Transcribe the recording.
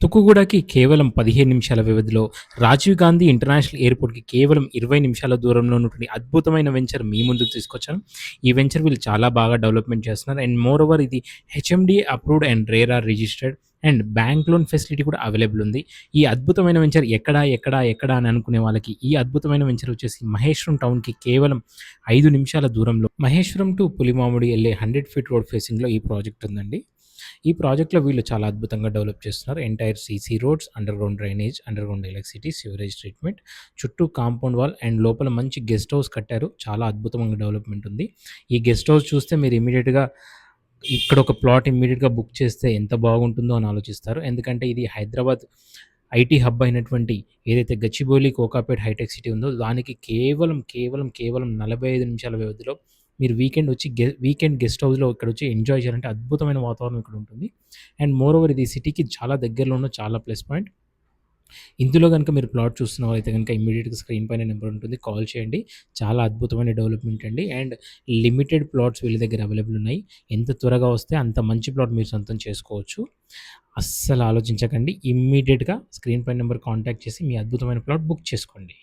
తుక్కుగూడకి కేవలం 15 నిమిషాల వ్యవధిలో, రాజీవ్ గాంధీ ఇంటర్నేషనల్ ఎయిర్‌పోర్ట్‌కి కేవలం 20 నిమిషాల దూరంలో ఉన్నటువంటి అద్భుతమైన వెంచర్ మీ ముందుకు తీసుకొచ్చాను. ఈ వెంచర్ వీళ్ళు చాలా బాగా డెవలప్‌మెంట్ చేస్తున్నారు. అండ్ మోర్ ఓవర్ ఇది HMD approved and RERA registered and bank loan facility కూడా అవైలబుల్ ఉంది. ఈ అద్భుతమైన వెంచర్ ఎక్కడ అని అనుకునే వాళ్ళకి ఈ అద్భుతమైన వెంచర్ వచ్చేసి మహేశ్వరం టౌన్‌కి కేవలం 5 నిమిషాల దూరంలో మహేశ్వరం టు పులిమామిడి ఎళ్ళే 100 ఫీట్ రోడ్ ఫేసింగ్‌లో ఈ ప్రాజెక్ట్ ఉందండి. ఈ ప్రాజెక్ట్‌లో వీళ్ళు చాలా అద్భుతంగా డెవలప్ చేస్తున్నారు. Entire CC roads, underground drainage, underground electricity, sewerage treatment, చుట్టూ కాంపౌండ్ వాల్ అండ్ లోపల మంచి గెస్ట్ హౌస్ కట్టారు. చాలా అద్భుతంగా డెవలప్‌మెంట్ ఉంది. ఈ గెస్ట్ హౌస్ చూస్తే మీరు ఇమ్మీడియేట్‌గా ఇక్కడ ఒక ప్లాట్ ఇమ్మీడియేట్‌గా బుక్ చేస్తే ఎంత బాగుంటుందో అని ఆలోచిస్తారు. ఎందుకంటే ఇది హైదరాబాద్ ఐటీ హబ్ అయినటువంటి ఏదైతే గచ్చిబౌలి, కోకాపేట్ హైటెక్ సిటీ ఉందో దానికి కేవలం 45 నిమిషాల వ్యవధిలో మీరు వీకెండ్ గెస్ట్ హౌస్‌లో ఇక్కడొచ్చి ఎంజాయ్ చేయాలంటే అద్భుతమైన వాతావరణం ఇక్కడ ఉంటుంది. అండ్ మోర్ ఓవర్ ఇది సిటీకి చాలా దగ్గరలో ఉన్న చాలా ప్లస్ పాయింట్. ఇందులో గనుక మీరు ప్లాట్ చూస్తున్న వాళ్ళైతే గనుక ఇమ్మీడియేట్‌గా స్క్రీన్ పైన నెంబర్ ఉంటుంది. కాల్ చేయండి. చాలా అద్భుతమైన డెవలప్‌మెంట్ అండి. అండ్ లిమిటెడ్ ప్లాట్స్ వీళ్ళ దగ్గర అవైలబుల్ ఉన్నాయి. ఎంత త్వరగా వస్తే అంత మంచి ప్లాట్ మీరు సొంతం చేసుకోవచ్చు. అస్సలు ఆలోచించకండి. ఇమ్మీడియేట్‌గా స్క్రీన్ పైన నెంబర్ కాంటాక్ట్ చేసి మీ అద్భుతమైన ప్లాట్ బుక్ చేసుకోండి.